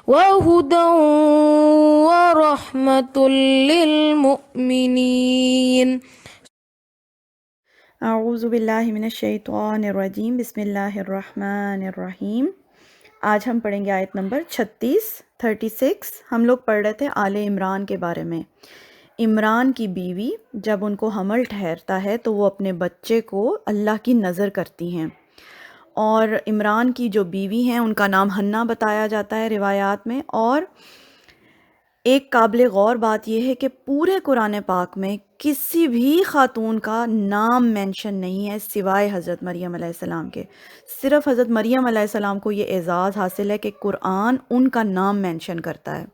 وهدى ورحمة للمؤمنين. اعوذ باللہ من الشیطان الرجیم، بسم اللہ الرحمن الرحیم۔ آج ہم پڑھیں گے آیت نمبر 36۔ ہم لوگ پڑھ رہے تھے آل عمران کے بارے میں۔ عمران کی بیوی جب ان کو حمل ٹھہرتا ہے تو وہ اپنے بچے کو اللہ کی نظر کرتی ہیں، اور عمران کی جو بیوی ہیں ان کا نام حنہ بتایا جاتا ہے روایات میں۔ اور ایک قابل غور بات یہ ہے کہ پورے قرآن پاک میں کسی بھی خاتون کا نام مینشن نہیں ہے سوائے حضرت مریم علیہ السلام کے۔ صرف حضرت مریم علیہ السلام کو یہ اعزاز حاصل ہے کہ قرآن ان کا نام مینشن کرتا ہے،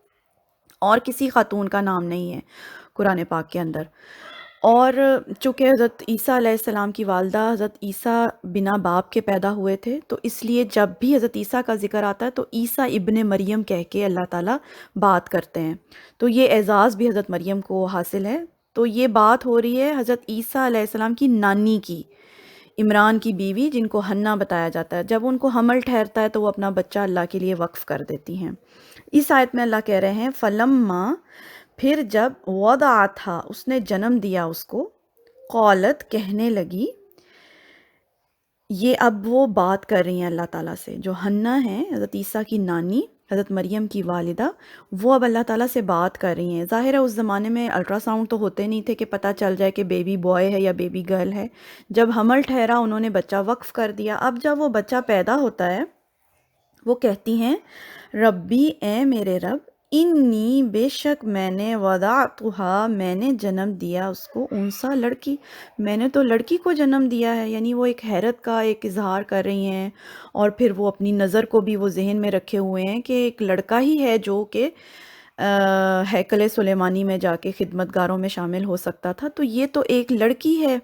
اور کسی خاتون کا نام نہیں ہے قرآن پاک کے اندر۔ اور چونکہ حضرت عیسیٰ علیہ السلام کی والدہ حضرت عیسیٰ بنا باپ کے پیدا ہوئے تھے، تو اس لیے جب بھی حضرت عیسیٰ کا ذکر آتا ہے تو عیسیٰ ابن مریم کہہ کے اللہ تعالیٰ بات کرتے ہیں، تو یہ اعزاز بھی حضرت مریم کو حاصل ہے۔ تو یہ بات ہو رہی ہے حضرت عیسیٰ علیہ السلام کی نانی کی، عمران کی بیوی جن کو حنہ بتایا جاتا ہے۔ جب ان کو حمل ٹھہرتا ہے تو وہ اپنا بچہ اللہ کے لیے وقف کر دیتی ہیں۔ اس آیت میں اللہ کہہ رہے ہیں فلما، پھر جب وضعتھا، اس نے جنم دیا اس کو، قالت، کہنے لگی، یہ اب وہ بات کر رہی ہیں اللہ تعالیٰ سے، جو حنہ ہیں حضرت عیسیٰ کی نانی، حضرت مریم کی والدہ، وہ اب اللہ تعالیٰ سے بات کر رہی ہیں۔ ظاہر ہے اس زمانے میں الٹرا ساؤنڈ تو ہوتے نہیں تھے کہ پتہ چل جائے کہ بیبی بوائے ہے یا بیبی گرل ہے۔ جب حمل ٹھہرا انہوں نے بچہ وقف کر دیا۔ اب جب وہ بچہ پیدا ہوتا ہے وہ کہتی ہیں ربی، اے میرے رب، انی، بے شک میں نے، وضعتھا، میں نے جنم دیا اس کو، انسا، لڑکی، میں نے تو لڑکی کو جنم دیا ہے۔ یعنی وہ ایک حیرت کا ایک اظہار کر رہی ہیں، اور پھر وہ اپنی نظر کو بھی وہ ذہن میں رکھے ہوئے ہیں کہ ایک لڑکا ہی ہے جو کہ ہیکل سلیمانی میں جا کے خدمت گاروں میں شامل ہو سکتا تھا، تو یہ تو ایک لڑکی ہے۔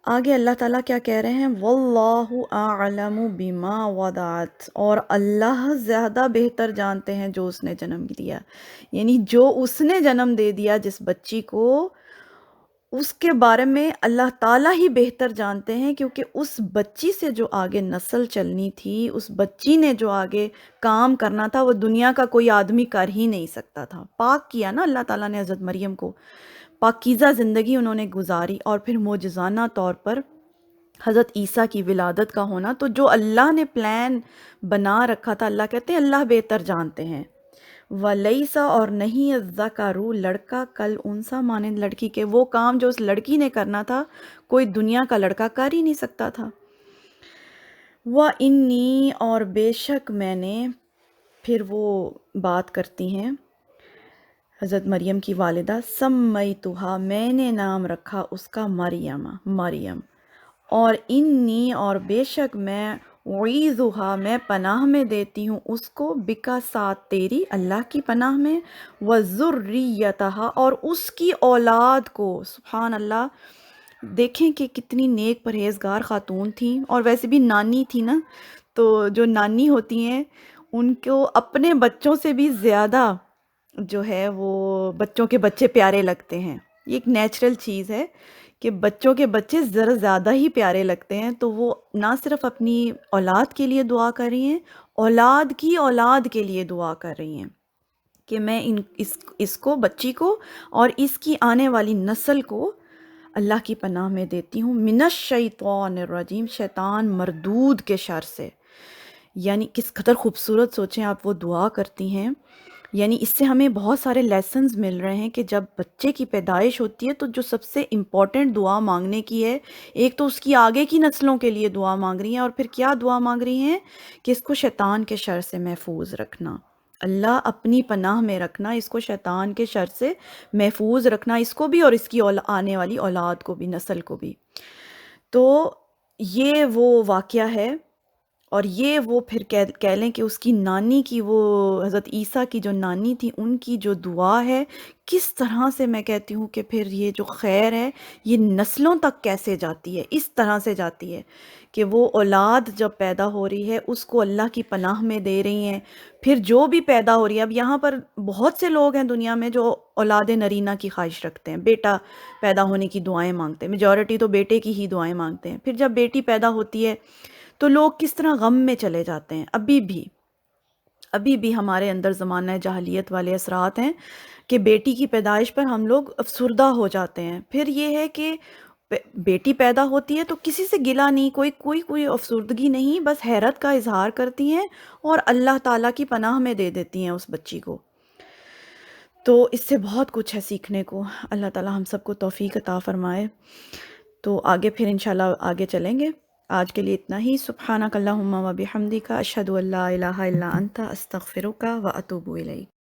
آگے اللہ تعالیٰ کیا کہہ رہے ہیں، واللہ اعلم بما وضعت، اور اللہ زیادہ بہتر جانتے ہیں جو اس نے جنم دیا۔ یعنی جو اس نے جنم دے دیا جس بچی کو، اس کے بارے میں اللہ تعالیٰ ہی بہتر جانتے ہیں، کیونکہ اس بچی سے جو آگے نسل چلنی تھی، اس بچی نے جو آگے کام کرنا تھا، وہ دنیا کا کوئی آدمی کر ہی نہیں سکتا تھا۔ پاک کیا نا اللہ تعالیٰ نے حضرت مریم کو، پاکیزہ زندگی انہوں نے گزاری، اور پھر معجزانہ طور پر حضرت عیسیٰ کی ولادت کا ہونا۔ تو جو اللہ نے پلان بنا رکھا تھا، اللہ کہتے ہیں اللہ بہتر جانتے ہیں۔ وَلَيْسَ، اور نہیں، الذَّكَرُ، لڑکا، کل انسا، مانند لڑکی کے، وہ کام جو اس لڑکی نے کرنا تھا کوئی دنیا کا لڑکا کر ہی نہیں سکتا تھا۔ وَإِنِّي، اور بے شک میں نے، پھر وہ بات کرتی ہیں حضرت مریم کی والدہ، سمیتھا، میں نے نام رکھا اس کا مریم، مریم، اور انی، اور بے شک میں، اعیذھا، میں پناہ میں دیتی ہوں اس کو، بکا، ساتھ تیری، اللہ کی پناہ میں، وذریتھا، اور اس کی اولاد کو۔ سبحان اللہ، دیکھیں کہ کتنی نیک پرہیزگار خاتون تھیں، اور ویسے بھی نانی تھی نا، تو جو نانی ہوتی ہیں ان کو اپنے بچوں سے بھی زیادہ جو ہے وہ بچوں کے بچے پیارے لگتے ہیں۔ یہ ایک نیچرل چیز ہے کہ بچوں کے بچے ذرا زیادہ ہی پیارے لگتے ہیں، تو وہ نہ صرف اپنی اولاد کے لیے دعا کر رہی ہیں، اولاد کی اولاد کے لیے دعا کر رہی ہیں کہ میں اس کو، بچی کو، اور اس کی آنے والی نسل کو اللہ کی پناہ میں دیتی ہوں، من الشیطان الرجیم، شیطان مردود کے شر سے۔ یعنی کس قدر خوبصورت، سوچیں آپ، وہ دعا کرتی ہیں۔ یعنی اس سے ہمیں بہت سارے لیسنز مل رہے ہیں کہ جب بچے کی پیدائش ہوتی ہے تو جو سب سے امپورٹنٹ دعا مانگنے کی ہے، ایک تو اس کی آگے کی نسلوں کے لیے دعا مانگ رہی ہیں، اور پھر کیا دعا مانگ رہی ہیں کہ اس کو شیطان کے شر سے محفوظ رکھنا، اللہ اپنی پناہ میں رکھنا، اس کو شیطان کے شر سے محفوظ رکھنا، اس کو بھی اور اس کی آنے والی اولاد کو بھی، نسل کو بھی۔ تو یہ وہ واقعہ ہے، اور یہ وہ پھر کہہ لیں کہ اس کی نانی کی، وہ حضرت عیسیٰ کی جو نانی تھی، ان کی جو دعا ہے، کس طرح سے میں کہتی ہوں کہ پھر یہ جو خیر ہے یہ نسلوں تک کیسے جاتی ہے، اس طرح سے جاتی ہے کہ وہ اولاد جب پیدا ہو رہی ہے اس کو اللہ کی پناہ میں دے رہی ہیں۔ پھر جو بھی پیدا ہو رہی ہے، اب یہاں پر بہت سے لوگ ہیں دنیا میں جو اولاد نرینہ کی خواہش رکھتے ہیں، بیٹا پیدا ہونے کی دعائیں مانگتے ہیں، میجورٹی تو بیٹے کی ہی دعائیں مانگتے ہیں۔ پھر جب بیٹی پیدا ہوتی ہے تو لوگ کس طرح غم میں چلے جاتے ہیں، ابھی بھی ابھی بھی ہمارے اندر زمانہ جاہلیت والے اثرات ہیں کہ بیٹی کی پیدائش پر ہم لوگ افسردہ ہو جاتے ہیں۔ پھر یہ ہے کہ بیٹی پیدا ہوتی ہے تو کسی سے گلہ نہیں، کوئی افسردگی نہیں، بس حیرت کا اظہار کرتی ہیں اور اللہ تعالیٰ کی پناہ میں دے دیتی ہیں اس بچی کو۔ تو اس سے بہت کچھ ہے سیکھنے کو۔ اللہ تعالیٰ ہم سب کو توفیق عطا فرمائے۔ تو آگے پھر انشاءاللہ آگے چلیں گے۔ آج کے لیے اتنا ہی۔ سبحانک اللہم و بحمدک، اشہد ان لا الہ الا انت، استغفرک و اتوب الیک۔